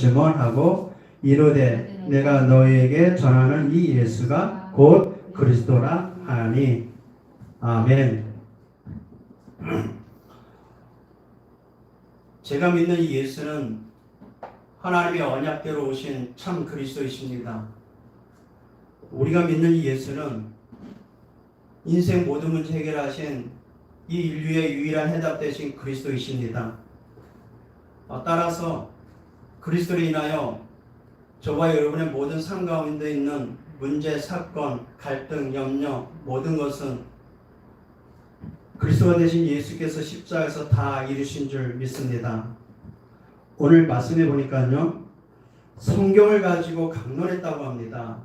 증언하고 이르되 내가 너희에게 전하는 이 예수가 곧 그리스도라 하니. 아멘. 제가 믿는 이 예수는 하나님의 언약대로 오신 참 그리스도이십니다. 우리가 믿는 이 예수는 인생 모든 문제 해결하신 이 인류의 유일한 해답 되신 그리스도이십니다. 따라서 그리스도로 인하여 저와 여러분의 모든 삶 가운데 있는 문제, 사건, 갈등, 염려 모든 것은 그리스도가 되신 예수께서 십자가에서 다 이루신 줄 믿습니다. 오늘 말씀해 보니까요, 성경을 가지고 강론했다고 합니다.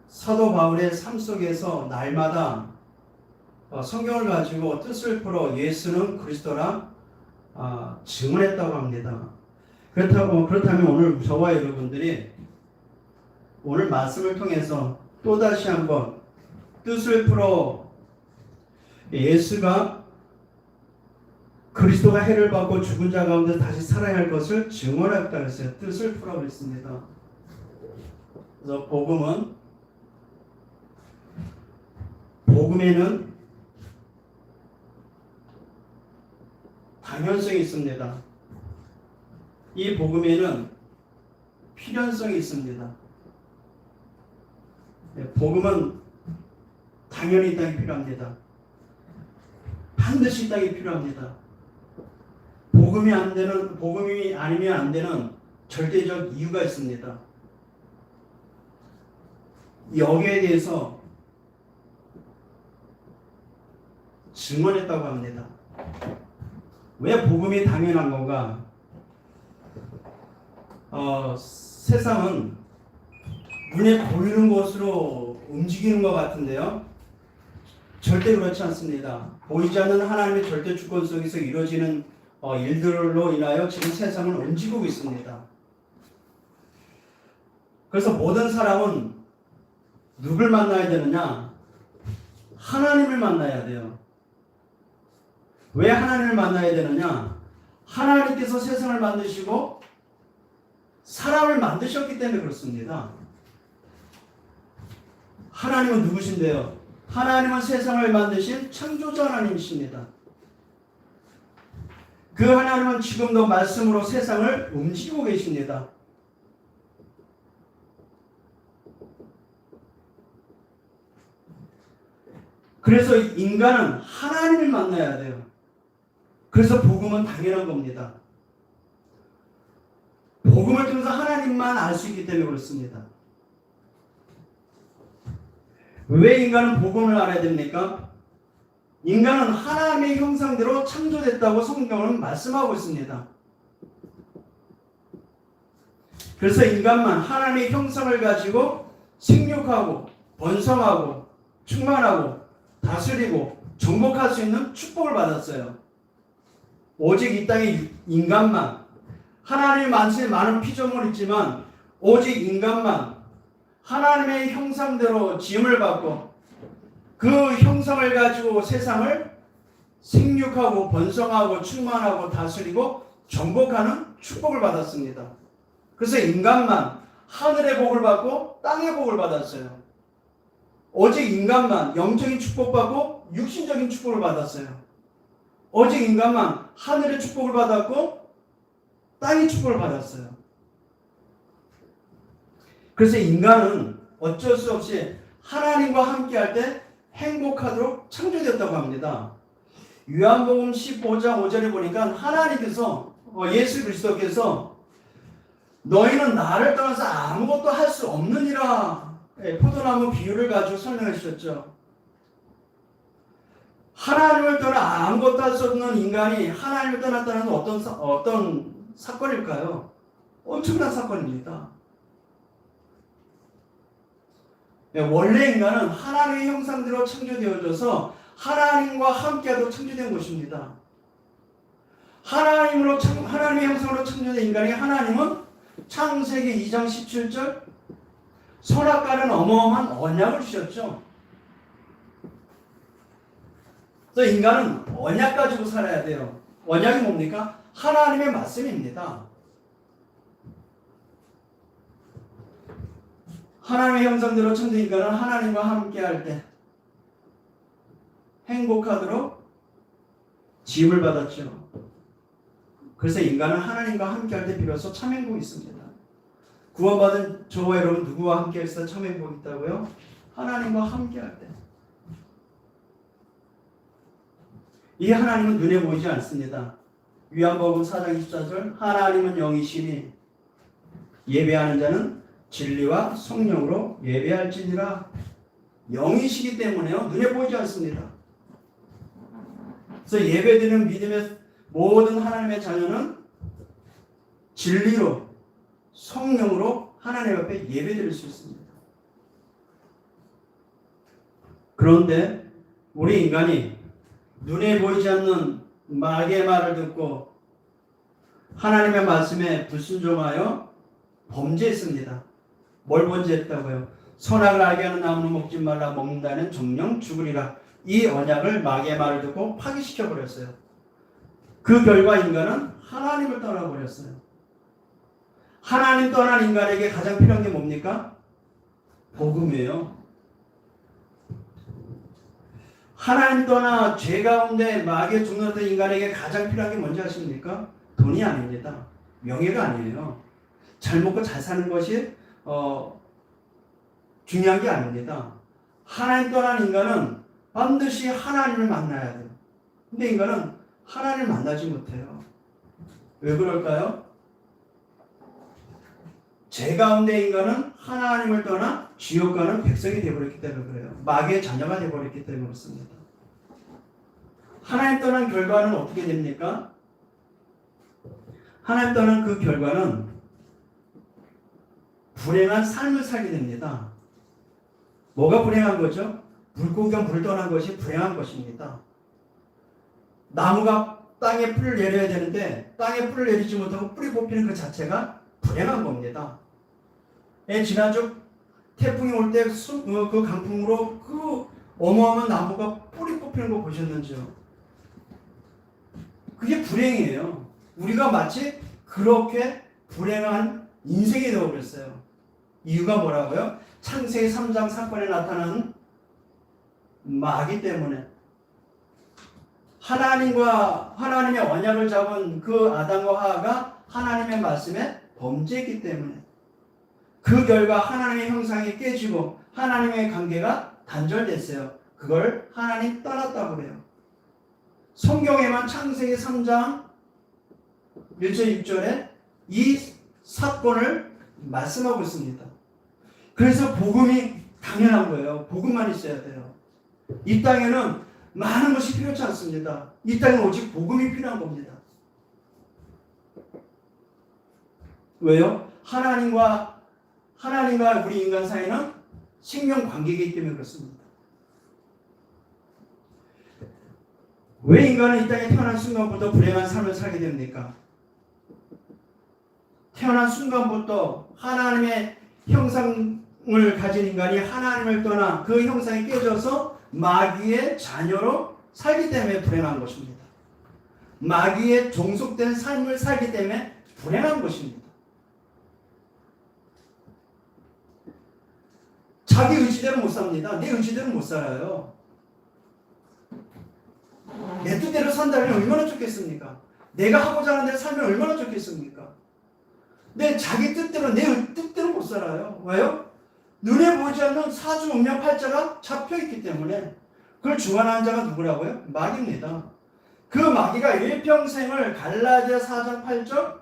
사도 바울의 삶 속에서 날마다 성경을 가지고 뜻을 풀어 예수는 그리스도라 증언했다고 합니다. 그렇다면 오늘 저와 여러분들이 오늘 말씀을 통해서 또다시 한번 뜻을 풀어 예수가 그리스도가 해를 받고 죽은 자 가운데 다시 살아야 할 것을 증언했다 그랬어요. 뜻을 풀어 그랬습니다. 그래서 복음에는 당연성이 있습니다. 이 복음에는 필연성이 있습니다. 복음은 당연히 이 땅이 필요합니다. 반드시 이 땅이 필요합니다. 복음이 아니면 안 되는 절대적 이유가 있습니다. 여기에 대해서 증언했다고 합니다. 왜 복음이 당연한 건가? 세상은 눈에 보이는 것으로 움직이는 것 같은데요, 절대 그렇지 않습니다. 보이지 않는 하나님의 절대 주권 속에서 이루어지는 일들로 인하여 지금 세상은 움직이고 있습니다. 그래서 모든 사람은 누굴 만나야 되느냐? 하나님을 만나야 돼요. 왜 하나님을 만나야 되느냐? 하나님께서 세상을 만드시고 사람을 만드셨기 때문에 그렇습니다. 하나님은 누구신데요? 하나님은 세상을 만드신 창조자 하나님이십니다. 그 하나님은 지금도 말씀으로 세상을 움직이고 계십니다. 그래서 인간은 하나님을 만나야 돼요. 그래서 복음은 당연한 겁니다. 복음을 통해서 하나님만 알 수 있기 때문에 그렇습니다. 왜 인간은 복음을 알아야 됩니까? 인간은 하나님의 형상대로 창조됐다고 성경은 말씀하고 있습니다. 그래서 인간만 하나님의 형상을 가지고 생육하고 번성하고 충만하고 다스리고 정복할 수 있는 축복을 받았어요. 오직 이 땅에 인간만, 하나님이 만세 많은 피조물이 있지만 오직 인간만 하나님의 형상대로 지음을 받고 그 형상을 가지고 세상을 생육하고 번성하고 충만하고 다스리고 정복하는 축복을 받았습니다. 그래서 인간만 하늘의 복을 받고 땅의 복을 받았어요. 오직 인간만 영적인 축복받고 육신적인 축복을 받았어요. 오직 인간만 하늘의 축복을 받았고 땅의 축복을 받았어요. 그래서 인간은 어쩔 수 없이 하나님과 함께할 때 행복하도록 창조되었다고 합니다. 요한복음 15장 5절에 보니까 하나님께서 예수 그리스도께서 너희는 나를 떠나서 아무것도 할 수 없느니라 포도나무 비유를 가지고 설명해 주셨죠. 하나님을 떠나 아무것도 할 수 없는 인간이 하나님을 떠났다는 건 어떤 사건일까요? 엄청난 사건입니다. 원래 인간은 하나님의 형상대로 창조되어져서 하나님과 함께하도록 창조된 것입니다. 하나님의 형상으로 창조된 인간이 하나님은 창세기 2장 17절 선악과는 어마어마한 언약을 주셨죠. 그래서 인간은 언약 가지고 살아야 돼요. 언약이 뭡니까? 하나님의 말씀입니다. 하나님의 형상대로 창조된 인간은 하나님과 함께할 때 행복하도록 지음을 받았죠. 그래서 인간은 하나님과 함께할 때 비로소 참 행복이 있습니다. 구원받은 저와 여러분 누구와 함께해서 참 행복이 있다고요? 하나님과 함께할 때. 이 하나님은 눈에 보이지 않습니다. 요한복음 4장 24절 하나님은 영이시니 예배하는 자는 진리와 성령으로 예배할지니라. 영이시기 때문에요. 눈에 보이지 않습니다. 그래서 예배드리는 믿음의 모든 하나님의 자녀는 진리로 성령으로 하나님 앞에 예배드릴 수 있습니다. 그런데 우리 인간이 눈에 보이지 않는 마귀의 말을 듣고 하나님의 말씀에 불순종하여 범죄했습니다. 뭘 범죄했다고요? 선악을 알게 하는 나무는 먹지 말라, 먹는다는 정령 죽으리라. 이 언약을 마귀의 말을 듣고 파기시켜 버렸어요. 그 결과 인간은 하나님을 떠나버렸어요. 하나님 떠난 인간에게 가장 필요한 게 뭡니까? 복음이에요. 하나님 떠나 죄 가운데 마귀에 죽는 인간에게 가장 필요한 게 뭔지 아십니까? 돈이 아닙니다. 명예가 아니에요. 잘 먹고 잘 사는 것이 중요한 게 아닙니다. 하나님 떠난 인간은 반드시 하나님을 만나야 돼요. 근데 인간은 하나님을 만나지 못해요. 왜 그럴까요? 죄 가운데 인간은 하나님을 떠나 지옥 가는 백성이 되어버렸기 때문에 그래요. 마귀의 자녀가 되어버렸기 때문에 그렇습니다. 하나님 떠난 결과는 어떻게 됩니까? 하나님 떠난 그 결과는 불행한 삶을 살게 됩니다. 뭐가 불행한 거죠? 물고기가 물을 떠난 것이 불행한 것입니다. 나무가 땅에 풀을 내려야 되는데 땅에 풀을 내리지 못하고 뿌리 뽑히는 그 자체가 불행한 겁니다. 지난주 태풍이 올 때 그 강풍으로 그 어마어마한 나무가 뿌리 뽑히는 거 보셨는지요? 그게 불행이에요. 우리가 마치 그렇게 불행한 인생이 되어버렸어요. 이유가 뭐라고요? 창세기 3장 사건에 나타나는 마귀 때문에 하나님의 언약을 잡은 그 아담과 하와가 하나님의 말씀에 범죄했기 때문에 그 결과 하나님의 형상이 깨지고 하나님의 관계가 단절됐어요. 그걸 하나님 떠났다고 그래요. 성경에만 창세기 3장 1절 6절에 이 사건을 말씀하고 있습니다. 그래서 복음이 당연한 거예요. 복음만 있어야 돼요. 이 땅에는 많은 것이 필요치 않습니다. 이 땅에는 오직 복음이 필요한 겁니다. 왜요? 하나님과 우리 인간 사이는 생명 관계이기 때문에 그렇습니다. 왜 인간은 이 땅에 태어난 순간부터 불행한 삶을 살게 됩니까? 태어난 순간부터 하나님의 형상을 가진 인간이 하나님을 떠나 그 형상이 깨져서 마귀의 자녀로 살기 때문에 불행한 것입니다. 마귀의 종속된 삶을 살기 때문에 불행한 것입니다. 자기 의지대로 못 삽니다. 내 의지대로 못 살아요. 내 뜻대로 산다면 얼마나 좋겠습니까? 내가 하고자 하는 대로 살면 얼마나 좋겠습니까? 내 자기 뜻대로 내 뜻대로 못 살아요. 왜요? 눈에 보이지 않는 사주 운명 팔자가 잡혀있기 때문에 그걸 주관하는 자가 누구라고요? 마귀입니다. 그 마귀가 일평생을 갈라디아 4장 8절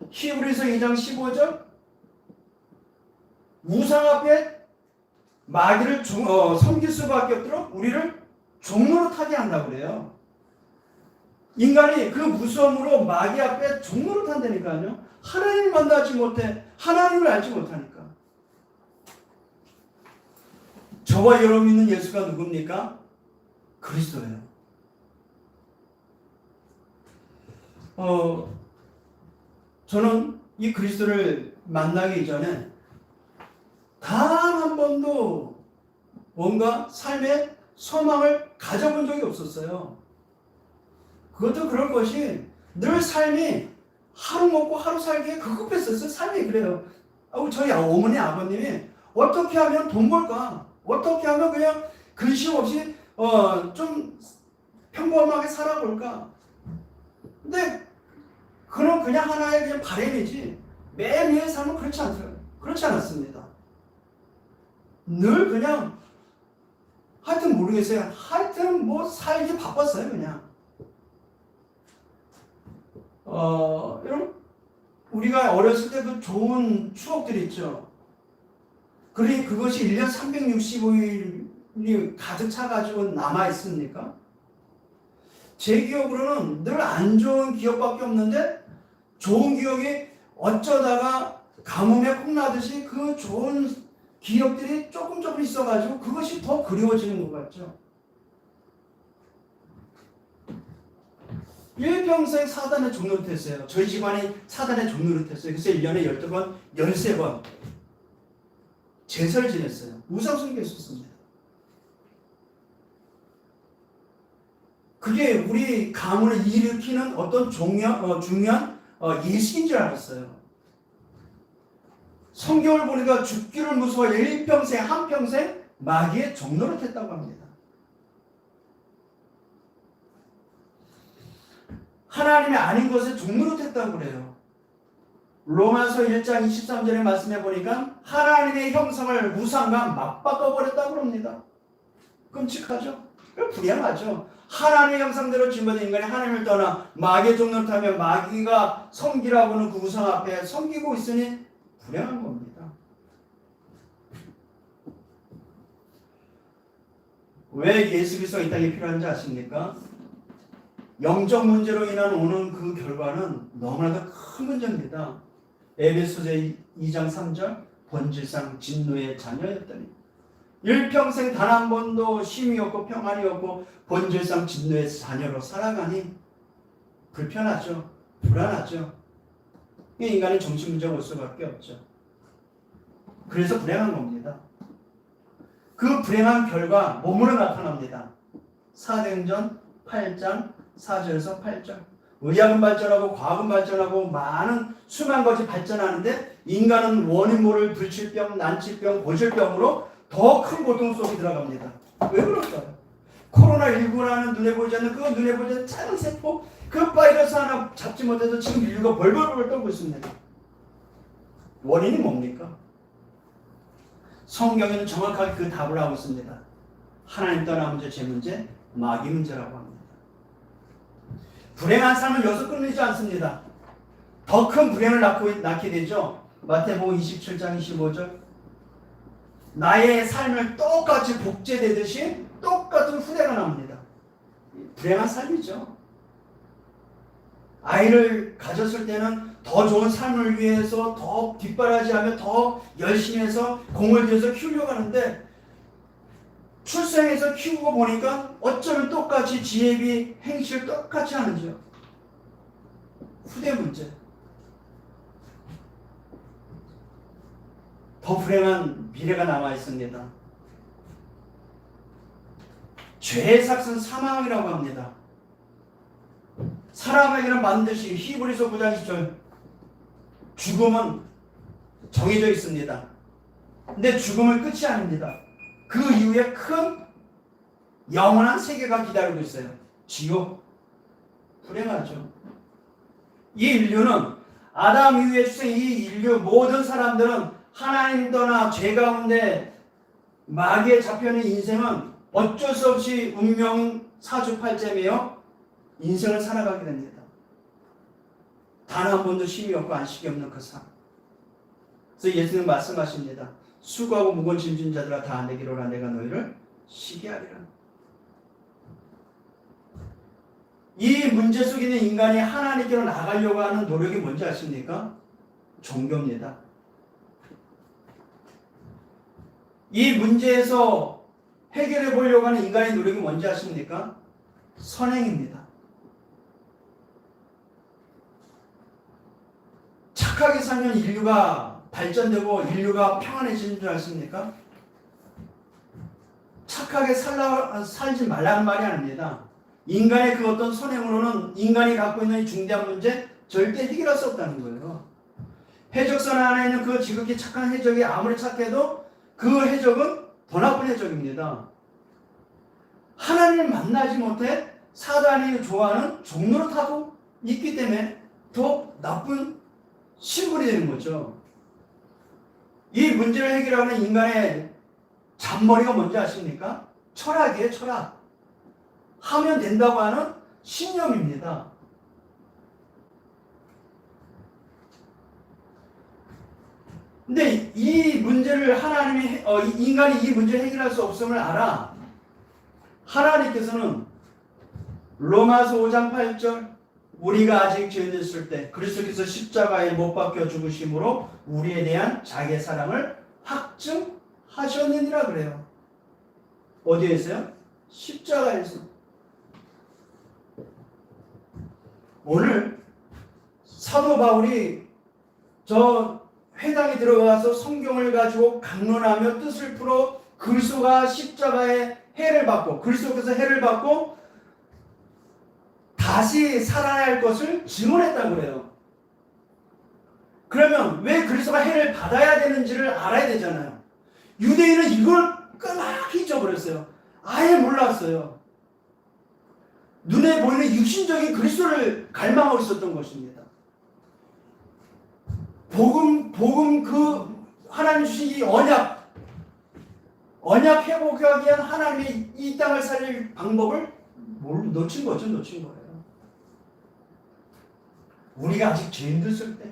히브리서 2장 15절 우상 앞에 마귀를 섬길 수밖에 없도록 우리를 종로로 타게 한다고 그래요. 인간이 그 무서움으로 마귀 앞에 종로로 탄다니까요. 하나님을 만나지 못해 하나님을 알지 못하니까. 저와 여러분 믿는 예수가 누굽니까? 그리스도예요. 저는 이 그리스도를 만나기 전에 단 한 번도 뭔가 삶의 소망을 가져본 적이 없었어요. 그것도 그럴 것이 늘 삶이 하루 먹고 하루 살기에 급급했었어요. 삶이 그래요. 저희 어머니 아버님이 어떻게 하면 돈 벌까? 어떻게 하면 그냥 근심 없이 좀 평범하게 살아볼까? 근데 그건 그냥 하나의 그냥 바람이지 매일매일 삶은 그렇지 않더라고요. 그렇지 않았습니다. 늘 그냥 하여튼 모르겠어요. 하여튼 뭐 살기 바빴어요. 그냥 여러분 우리가 어렸을 때 그 좋은 추억들이 있죠. 그것이 1년 365일이 가득 차가지고 남아있습니까? 제 기억으로는 늘 안 좋은 기억밖에 없는데 좋은 기억이 어쩌다가 가뭄에 콩나듯이 그 좋은 기억들이 조금 있어가지고 그것이 더 그리워지는 것 같죠. 일평생 사단에 종노릇했어요. 저희 집안이 사단에 종노릇했어요. 그래서 1년에 12번, 13번 제사를 지냈어요. 우상숭배했었습니다. 그게 우리 가문을 일으키는 어떤 중요한 예식인 줄 알았어요. 성경을 보니까 죽기를 무서워 일평생 한평생 마귀의 종노릇했다고 합니다. 하나님이 아닌 것에 종노릇했다고 그래요. 로마서 1장 23절의 말씀해 보니까 하나님의 형상을 우상과 맞바꿔버렸다고 합니다. 끔찍하죠? 불행하죠? 하나님의 형상대로 지음받은 인간이 하나님을 떠나 마귀의 종노릇하며 마귀가 섬기라고 하는 그 우상 앞에 섬기고 있으니 불행한 겁니다. 왜 예수 그리스도가 이 땅에 필요한지 아십니까? 영적 문제로 인한 오는 그 결과는 너무나도 큰 문제입니다. 에베소서 2장 3절 본질상 진노의 자녀였더니 일평생 단 한 번도 쉼이 없고 평안이 없고 본질상 진노의 자녀로 살아가니 불편하죠. 불안하죠. 인간의 정신 문제가 올 수밖에 없죠. 그래서 불행한 겁니다. 그 불행한 결과 몸으로 나타납니다. 사도행전 8장 4절에서 8절. 의학은 발전하고 과학은 발전하고 많은 수많은 것이 발전하는데 인간은 원인 모를 불치병, 난치병, 고질병으로 더 큰 고통 속에 들어갑니다. 왜 그럴까요? 코로나19라는 눈에 보이지 않는 그 눈에 보이지 않는 작은 세포 그 바이러스 하나 잡지 못해서 지금 인류가 벌벌벌 떨고 있습니다. 원인이 뭡니까? 성경에는 정확하게 그 답을 하고 있습니다. 하나님 떠나 문제, 제 문제, 마귀 문제라고 합니다. 불행한 삶은 여기서 끝내지 않습니다. 더 큰 불행을 낳게 되죠. 마태복음 27장 25절 나의 삶을 똑같이 복제되듯이 똑같은 후대가 나옵니다. 불행한 삶이죠. 아이를 가졌을 때는 더 좋은 삶을 위해서 더 뒷바라지하며 더 열심히 해서 공을 들여서 키우려고 하는데 출생해서 키우고 보니까 어쩌면 똑같이 지혜비 행실 똑같이 하는지요. 후대 문제. 더 불행한 미래가 남아 있습니다. 죄의 삭은 사망이라고 합니다. 사람에게는 반드시 히브리서 9장 10절 죽음은 정해져 있습니다. 근데 죽음은 끝이 아닙니다. 그 이후에 큰 영원한 세계가 기다리고 있어요. 지옥. 불행하죠. 이 인류는 아담 이후에 출생 이 인류 모든 사람들은 하나님 떠나 죄 가운데 마귀에 잡혀있는 인생은 어쩔 수 없이 운명 사주팔자매여 인생을 살아가게 됩니다. 단 한 번도 쉼이 없고 안식이 없는 그 삶. 그래서 예수님 말씀하십니다. 수고하고 무거운 짐진 자들아 다 내게로 오라 내가 너희를 쉬게 하리라. 이 문제 속에 있는 인간이 하나님께로 나가려고 하는 노력이 뭔지 아십니까? 종교입니다. 이 문제에서 해결해 보려고 하는 인간의 노력이 뭔지 아십니까? 선행입니다. 착하게 살면 인류가 발전되고 인류가 평안해지는 줄 아십니까? 착하게 살지 말라는 말이 아닙니다. 인간의 그 어떤 선행으로는 인간이 갖고 있는 이 중대한 문제 절대 해결할 수 없다는 거예요. 해적선 안에 있는 그 지극히 착한 해적이 아무리 착해도 그 해적은 더 나쁜 해적입니다. 하나님을 만나지 못해 사단이 좋아하는 종로를 타고 있기 때문에 더 나쁜 신분이 되는 거죠. 이 문제를 해결하는 인간의 잔머리가 뭔지 아십니까? 철학이에요, 철학. 하면 된다고 하는 신념입니다. 근데 이 문제를 인간이 이 문제를 해결할 수 없음을 알아. 하나님께서는 로마서 5장 8절 우리가 아직 죄인이었을 때 그리스도께서 십자가에 못 박혀 죽으심으로 우리에 대한 자기의 사랑을 확증하셨느니라 그래요. 어디에 있어요? 십자가에서. 오늘 사도 바울이 저 회당에 들어가서 성경을 가지고 강론하며 뜻을 풀어 그리스도가 십자가에 해를 받고 그리스도께서 해를 받고 다시 살아야 할 것을 증언했다고 그래요. 그러면 왜 그리스도가 해를 받아야 되는지를 알아야 되잖아요. 유대인은 이걸 까맣게 잊어버렸어요. 아예 몰랐어요. 눈에 보이는 육신적인 그리스도를 갈망하고 있었던 것입니다. 복음 그 하나님 주신 이 언약 회복하기 위한 하나님의 이 땅을 살릴 방법을 놓친 거죠. 놓친 거예요. 우리가 아직 죄인들일 때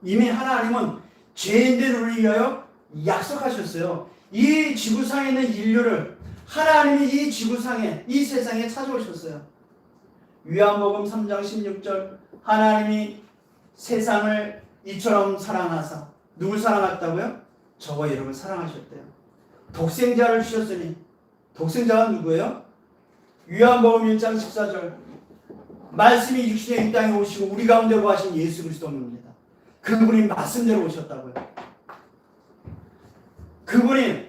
이미 하나님은 죄인들을 위하여 약속하셨어요. 이 지구상에 있는 인류를 하나님이 이 지구상에 이 세상에 찾아오셨어요. 요한복음 3장 16절 하나님이 세상을 이처럼 사랑하사 누굴 사랑했다고요? 저와 여러분을 사랑하셨대요. 독생자를 주셨으니 독생자가 누구예요? 요한복음 1장 14절 말씀이 육신의 이 땅에 오시고 우리 가운데 거하신 예수 그리스도입니다. 그분이 말씀대로 오셨다고요. 그분이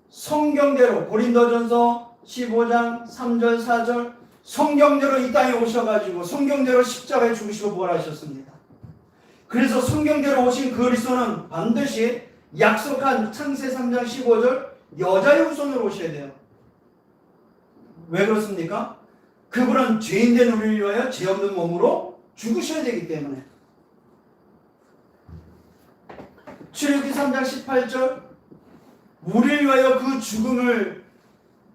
성경대로 고린도전서 15장 3절 4절 성경대로 이 땅에 오셔가지고 성경대로 십자가에 죽으시고 부활하셨습니다. 그래서 성경대로 오신 그리스도는 반드시 약속한 창세 3장 15절 여자의 후손으로 오셔야 돼요. 왜 그렇습니까? 그분은 죄인된 우리를 위하여 죄 없는 몸으로 죽으셔야 되기 때문에. 출애굽기 3장 18절 우리를 위하여 그 죽음을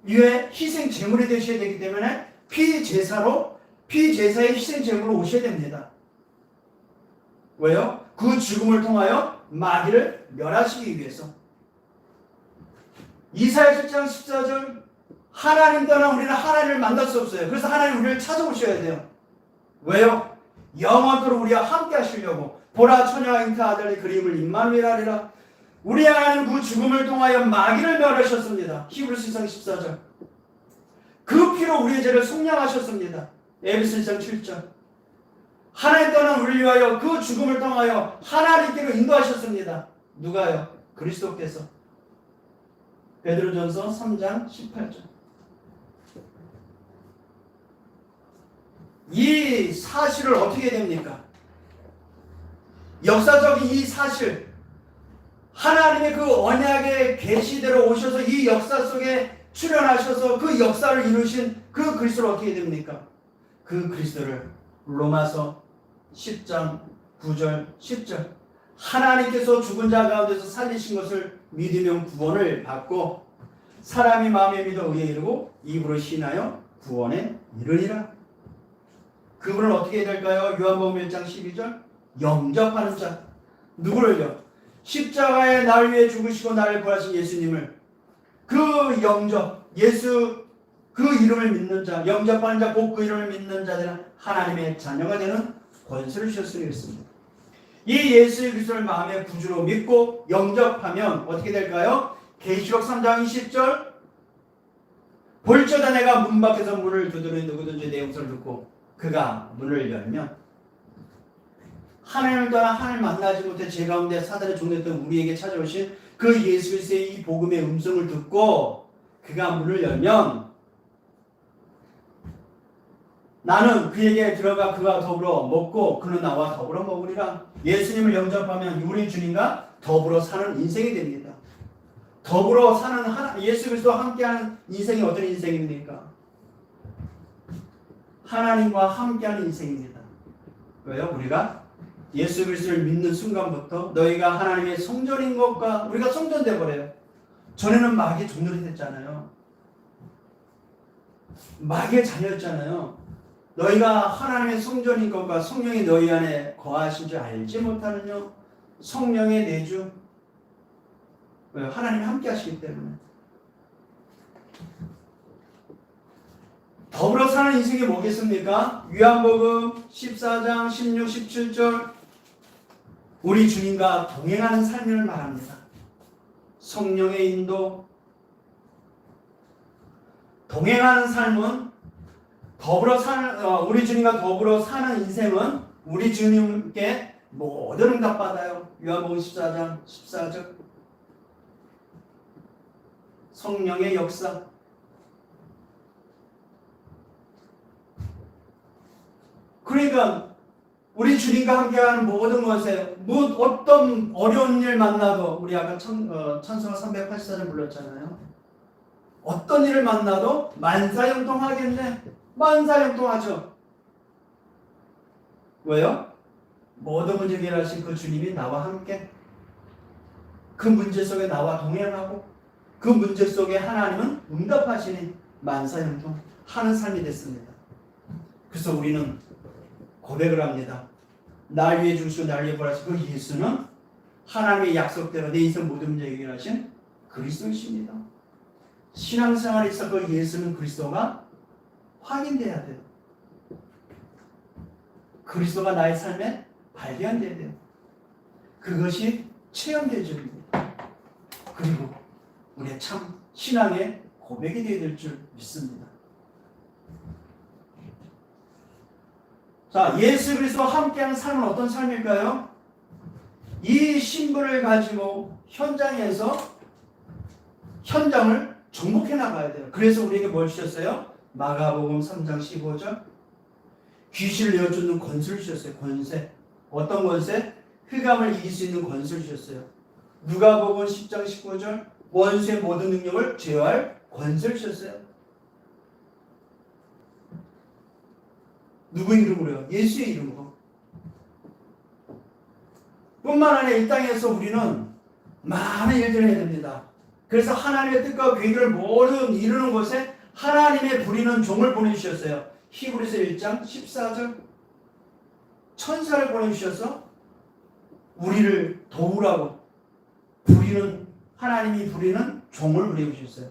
위해 희생 제물이 되셔야 되기 때문에 피제사의 희생 제물로 오셔야 됩니다. 왜요? 그 죽음을 통하여 마귀를 멸하시기 위해서. 이사야 7장 14절 하나님 떠나 우리는 하나님을 만날 수 없어요. 그래서 하나님 우리를 찾아오셔야 돼요. 왜요? 영원토록 우리와 함께 하시려고. 보라 처녀와 잉타 아들의 그림을 임마누엘 하리라. 우리 하나님 그 죽음을 통하여 마귀를 멸하셨습니다. 히브리서 1장 14절 그 피로 우리의 죄를 속량하셨습니다. 에베소 1장 7절 하나님 떠난 우리를 위하여 그 죽음을 통하여 하나님께로 인도하셨습니다. 누가요? 그리스도께서. 베드로전서 3장 18절 이 사실을 어떻게 됩니까? 역사적인 이 사실 하나님의 그 언약의 계시대로 오셔서 이 역사 속에 출현하셔서 그 역사를 이루신 그 그리스도를 어떻게 됩니까? 그 그리스도를 로마서 10장 9절 10절 하나님께서 죽은 자 가운데서 살리신 것을 믿으면 구원을 받고 사람이 마음에 믿어 의에 이르고 입으로 신하여 구원에 이르리라. 그분을 어떻게 해야 될까요? 요한복음 1장 12절 영접하는 자. 누구를요? 십자가에 나를 위해 죽으시고 나를 구하신 예수님을 그 영접 예수 그 이름을 믿는 자 영접하는 자 곧 그 이름을 믿는 자들은 하나님의 자녀가 되는 권세를 주셨으니 그렇습니다. 이 예수 그리스도를 마음의 구주로 믿고 영접하면 어떻게 될까요? 계시록 3장 20절 볼지어다 내가 문 밖에서 문을 두드리는 누구든지 내 음성을 듣고 그가 문을 열면 하나님을 떠나 하나님을 만나지 못해 죄 가운데 사단의 종됐던 우리에게 찾아오신 그 예수 그리스도의 이 복음의 음성을 듣고 그가 문을 열면 나는 그에게 들어가 그와 더불어 먹고 그는 나와 더불어 먹으리라. 예수님을 영접하면 우리 주님과 더불어 사는 인생이 됩니다. 더불어 사는 예수 그리스도와 함께하는 인생이 어떤 인생입니까? 하나님과 함께하는 인생입니다. 왜요? 우리가 예수 그리스도를 믿는 순간부터 너희가 하나님의 성전인 것과 우리가 성전돼 버려요. 전에는 마귀의 종들이 됐잖아요. 마귀의 자녀였잖아요. 너희가 하나님의 성전인 것과 성령이 너희 안에 거하신 줄 알지 못하느냐? 성령의 내주. 왜요? 하나님이 함께 하시기 때문에. 더불어 사는 인생이 뭐겠습니까? 요한복음 14장 16, 17절 우리 주님과 동행하는 삶을 말합니다. 성령의 인도, 동행하는 삶은 우리 주님과 더불어 사는 인생은 우리 주님께 모든 응답받아요. 요한복음 14장 14절 성령의 역사. 그러니까 우리 주님과 함께하는 모든 것에 어떤 어려운 일 만나도 우리 아까 찬송가 384절 불렀잖아요. 어떤 일을 만나도 만사형통하겠네. 만사형통하죠. 왜요? 모든 문제 해결하신 그 주님이 나와 함께 그 문제 속에 나와 동행하고 그 문제 속에 하나님은 응답하시니 만사형통하는 삶이 됐습니다. 그래서 우리는 고백을 합니다. 날 위해 죽으시고 날 위해 부활하신 그 예수는 하나님의 약속대로 내 인생 모든 문제 해결하신 그리스도이십니다. 신앙생활에서 그 예수는 그리스도가 확인돼야 돼요. 그리스도가 나의 삶에 발견돼야 돼요. 그것이 체험되어집니다. 그리고 우리의 참 신앙의 고백이 되어야 될 줄 믿습니다. 자, 예수 그리스도와 함께하는 삶은 어떤 삶일까요? 이 신분을 가지고 현장을 정복해 나가야 돼요. 그래서 우리에게 뭘 주셨어요? 마가복음 3장 15절 귀신을 내어쫓는 권세를 주셨어요. 권세. 어떤 권세? 흑암을 이길 수 있는 권세를 주셨어요. 누가복음 10장 19절 원수의 모든 능력을 제어할 권세를 주셨어요. 누구 이름으로요? 예수의 이름으로. 뿐만 아니라 이 땅에서 우리는 많은 일들을 해야 됩니다. 그래서 하나님의 뜻과 계획을 모든 이루는 곳에 하나님의 부리는 종을 보내주셨어요. 히브리서 1장 14절 천사를 보내주셔서 우리를 도우라고 하나님이 부리는 종을 보내주셨어요.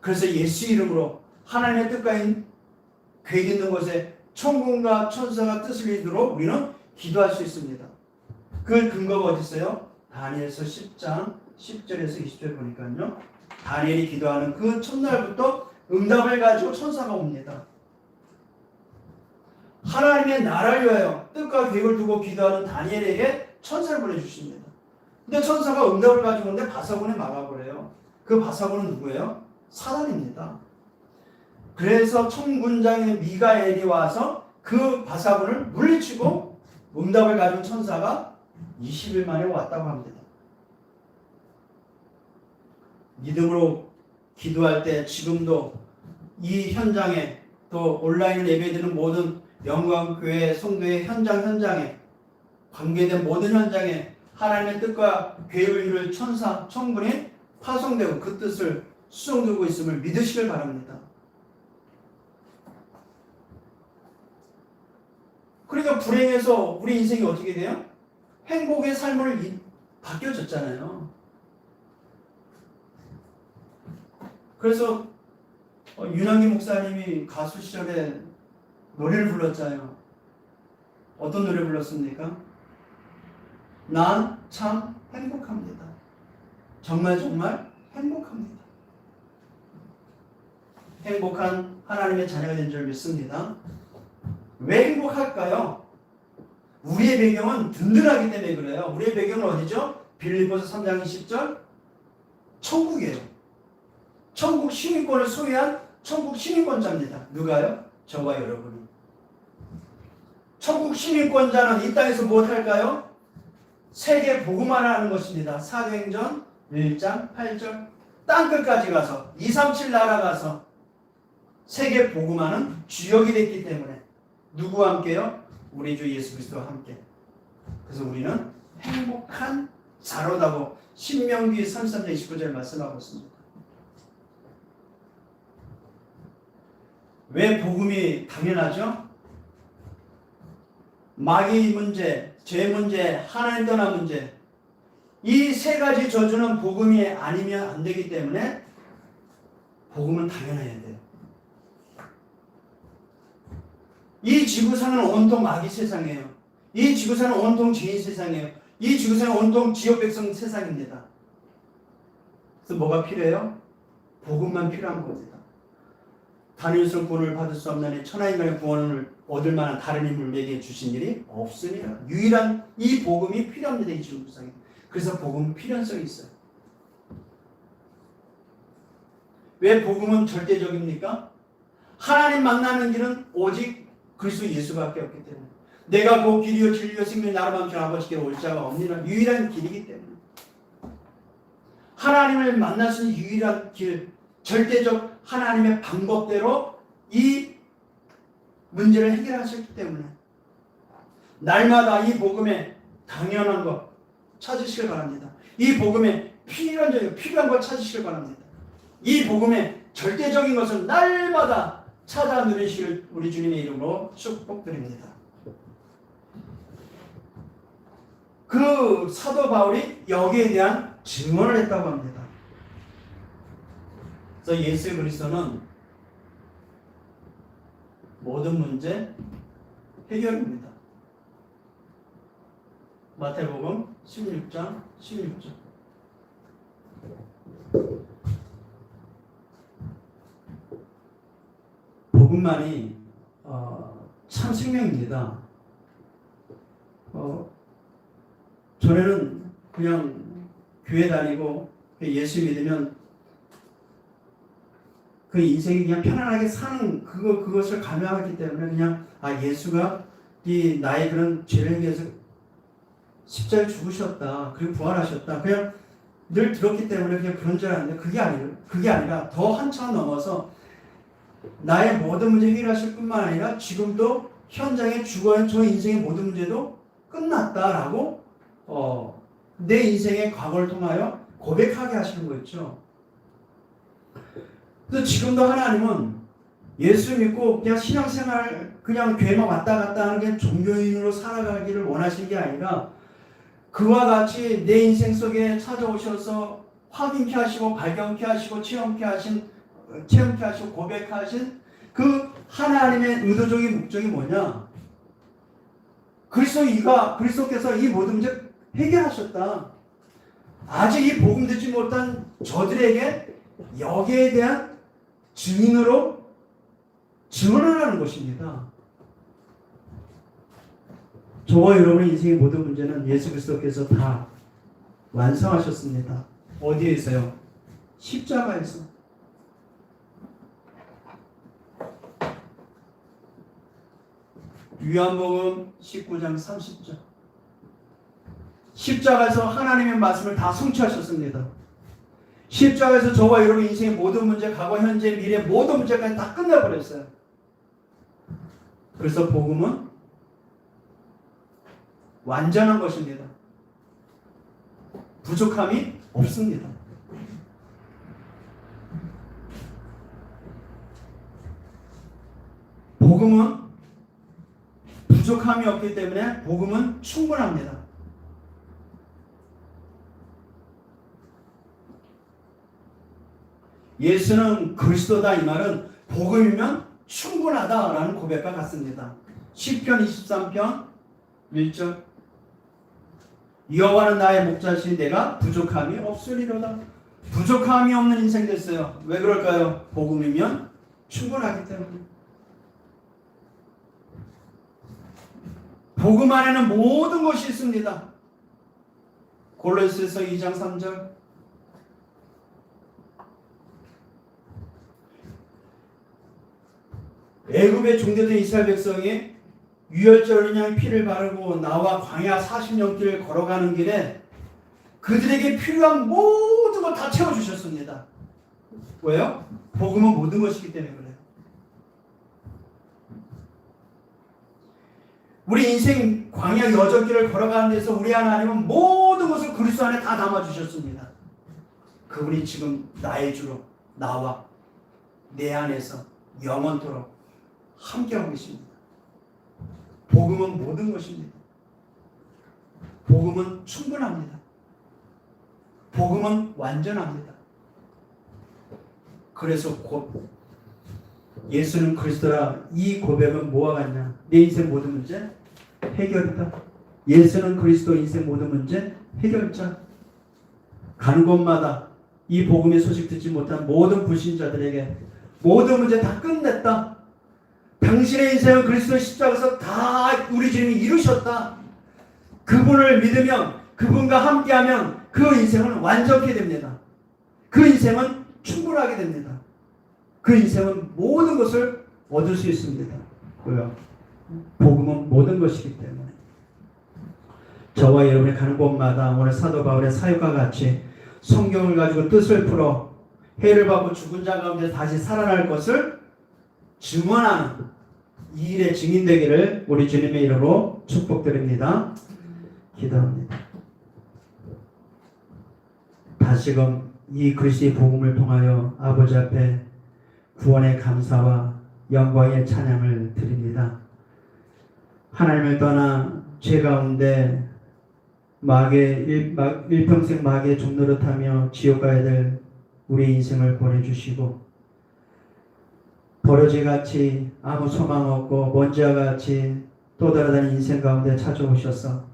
그래서 예수 이름으로 하나님의 뜻과 계획 있는 곳에 천군과 천사가 뜻을 이루도록 우리는 기도할 수 있습니다. 그 근거가 어디 있어요? 다니엘서 10장 10절에서 20절 보니까요. 다니엘이 기도하는 그 첫날부터 응답을 가지고 천사가 옵니다. 하나님의 나라를 위하여 뜻과 계획을 두고 기도하는 다니엘에게 천사를 보내주십니다. 근데 천사가 응답을 가지고 오는데 바사군에 막아버려요. 그 바사군은 누구예요? 사단입니다. 그래서 천군장의 미가엘이 와서 그 바사군을 물리치고 응답을 가진 천사가 20일 만에 왔다고 합니다. 믿음으로 기도할 때 지금도 이 현장에 또 온라인을 예배드리는 모든 영광교회 성도의 현장에 관계된 모든 현장에 하나님의 뜻과 계획을 이룰 천사, 천군이 파송되고 그 뜻을 수송되고 있음을 믿으시길 바랍니다. 그러니까 불행해서 우리 인생이 어떻게 돼요? 행복의 삶을 바뀌어졌잖아요. 그래서 윤학기 목사님이 가수 시절에 노래를 불렀잖아요. 어떤 노래 불렀습니까? 난 참 행복합니다. 정말 행복합니다. 행복한 하나님의 자녀가 된 줄 믿습니다. 왜 행복할까요? 우리의 배경은 든든하기 때문에 그래요. 우리의 배경은 어디죠? 빌립보서 3장 20절 천국이에요. 천국 시민권을 소유한 천국 시민권자입니다. 누가요? 저와 여러분이. 천국 시민권자는 이 땅에서 무엇할까요? 세계 복음화를 하는 것입니다. 사도행전 1장 8절 땅끝까지 가서 237 나라 가서 세계 복음화는 주역이 됐기 때문에 누구와 함께요? 우리 주 예수 그리스도와 함께. 그래서 우리는 행복한 자로다고 신명기 33장 29절 말씀하고 있습니다. 왜 복음이 당연하죠? 마귀 문제, 죄 문제, 하나님 떠난 문제, 이 세 가지 저주는 복음이 아니면 안 되기 때문에 복음은 당연해야 돼요. 이 지구상은 온통 마귀 세상이에요. 이 지구상은 온통 죄인 세상이에요. 이 지구상은 온통 지역 백성 세상입니다. 그래서 뭐가 필요해요? 복음만 필요한 겁니다. 다니엘서 구원을 받을 수 없나니 천하인간의 구원을 얻을 만한 다른 힘을 내게 주신 일이 없으니라. 유일한 이 복음이 필요합니다. 이 지구상에. 그래서 복음은 필연성이 있어요. 왜 복음은 절대적입니까? 하나님 만나는 길은 오직 그리스도 예수밖에 없기 때문에. 내가 그 길이요 진리요 생명이 나로 맘쳐 아버지께로 올 자가 없느니라. 유일한 길이기 때문에. 하나님을 만날 수 있는 유일한 길, 절대적 하나님의 방법대로 이 문제를 해결하셨기 때문에 날마다 이 복음에 당연한 것 찾으시길 바랍니다. 이 복음에 필요한 걸 찾으시길 바랍니다. 이 복음에 절대적인 것을 날마다 찾아 누리시길 우리 주님의 이름으로 축복드립니다. 그 사도 바울이 여기에 대한 증언을 했다고 합니다. 그래서 예수 그리스도는 모든 문제 해결입니다. 마태복음 16장 16절. 복음만이 참 생명입니다. 전에는 그냥 교회 다니고 예수 믿으면 그 인생이 그냥 편안하게 사는 그것을 감명하기 때문에 그냥 예수가 이 나의 그런 죄를 위해서 십자가에 죽으셨다. 그리고 부활하셨다. 그냥 늘 들었기 때문에 그냥 그런 줄 알았는데 그게 아니라 더 한참 넘어서 나의 모든 문제 해결하실 뿐만 아니라 지금도 현장에 죽어있는 저 인생의 모든 문제도 끝났다라고 내 인생의 과거를 통하여 고백하게 하시는 거 있죠. 그래서 지금도 하나님은 예수 믿고 그냥 신앙생활 그냥 교회만 왔다 갔다 하는 게 종교인으로 살아가기를 원하시는 게 아니라 그와 같이 내 인생 속에 찾아오셔서 확인케 하시고 발견케 하시고 체험케 하시고 고백하신 그 하나님의 의도적인 목적이 뭐냐? 그리스도께서 이 모든 문제 해결하셨다. 아직 이 복음 듣지 못한 저들에게 여기에 대한 증인으로 증언을 하는 것입니다. 저와 여러분의 인생의 모든 문제는 예수 그리스도께서 다 완성하셨습니다. 어디에서요? 십자가에서. 요한복음 19장 30절. 십자가에서 하나님의 말씀을 다 성취하셨습니다. 십자가에서 저와 여러분 인생의 모든 문제, 과거, 현재, 미래 모든 문제까지 다 끝내버렸어요. 그래서 복음은 완전한 것입니다. 부족함이 없습니다. 복음은 부족함이 없기 때문에 복음은 충분합니다. 예수는 그리스도다 이 말은 복음이면 충분하다라는 고백과 같습니다. 시편 23편 1절 여호와는 나의 목자시니 내가 부족함이 없으리로다. 부족함이 없는 인생 됐어요. 왜 그럴까요? 복음이면 충분하기 때문에. 복음 안에는 모든 것이 있습니다. 골로새서 2장 3절 애굽에 종되던 이스라엘 백성이 유혈절 인양 피를 바르고 나와 광야 40년 길을 걸어가는 길에 그들에게 필요한 모든 걸 다 채워주셨습니다. 왜요? 복음은 모든 것이기 때문에 그래요. 우리 인생 광야 여정길을 걸어가는 데서 우리 하나님은 모든 것을 그리스도 안에 다 담아주셨습니다. 그분이 지금 나의 주로 나와 내 안에서 영원토록 함께하고 계십니다. 복음은 모든 것입니다. 복음은 충분합니다. 복음은 완전합니다. 그래서 곧 예수는 그리스도라 이 고백은 뭐와 같냐? 내 인생 모든 문제 해결이다. 예수는 그리스도 인생 모든 문제 해결자. 가는 곳마다 이 복음의 소식 듣지 못한 모든 불신자들에게 모든 문제 다 끝냈다. 당신의 인생은 그리스도 십자가에서 다 우리 주님이 이루셨다. 그분을 믿으면 그분과 함께하면 그 인생은 완전케 됩니다. 그 인생은 충분하게 됩니다. 그 인생은 모든 것을 얻을 수 있습니다. 왜요? 복음은 모든 것이기 때문에. 저와 여러분이 가는 곳마다 오늘 사도 바울의 사역과 같이 성경을 가지고 뜻을 풀어 해를 받고 죽은 자 가운데 다시 살아날 것을 증언하는 이 일의 증인되기를 우리 주님의 이름으로 축복드립니다. 기도합니다. 다시금 이 그리스도의 복음을 통하여 아버지 앞에 구원의 감사와 영광의 찬양을 드립니다. 하나님을 떠나 죄 가운데 일평생 마귀의 종노릇하며 지옥 가야 될 우리 인생을 보내주시고 버러지같이 아무 소망 없고 먼지와 같이 떠돌아다니는 인생 가운데 찾아오셔서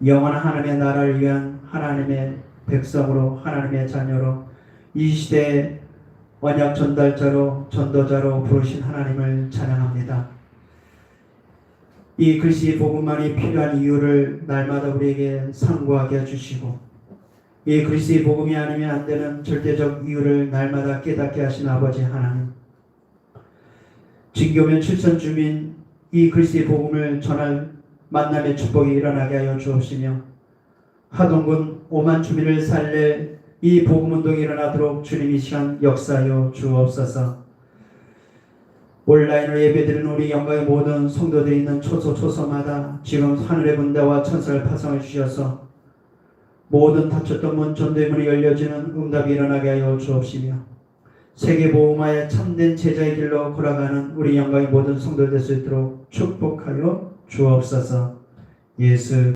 영원한 하나님의 나라를 위한 하나님의 백성으로 하나님의 자녀로 이 시대의 언약 전달자로 전도자로 부르신 하나님을 찬양합니다. 이 그리스도의 복음만이 필요한 이유를 날마다 우리에게 상고하게 해주시고 이 그리스도의 복음이 아니면 안 되는 절대적 이유를 날마다 깨닫게 하신 아버지 하나님, 진교면 7천 주민 이 그리스도의 복음을 전할 만남의 축복이 일어나게 하여 주옵시며 하동군 5만 주민을 살릴 이 복음운동이 일어나도록 주님 이 시간 역사하여 주옵소서. 온라인으로 예배드리는 우리 영광의 모든 성도들이 있는 초소마다 지금 하늘의 군대와 천사를 파송해 주셔서 모든 닫혔던 문 전도의 문이 열려지는 응답이 일어나게 하여 주옵시며 세계 복음화의 참된 제자의 길로 걸어가는 우리 영광의 모든 성도들 될 수 있도록 축복하여 주옵소서. 예수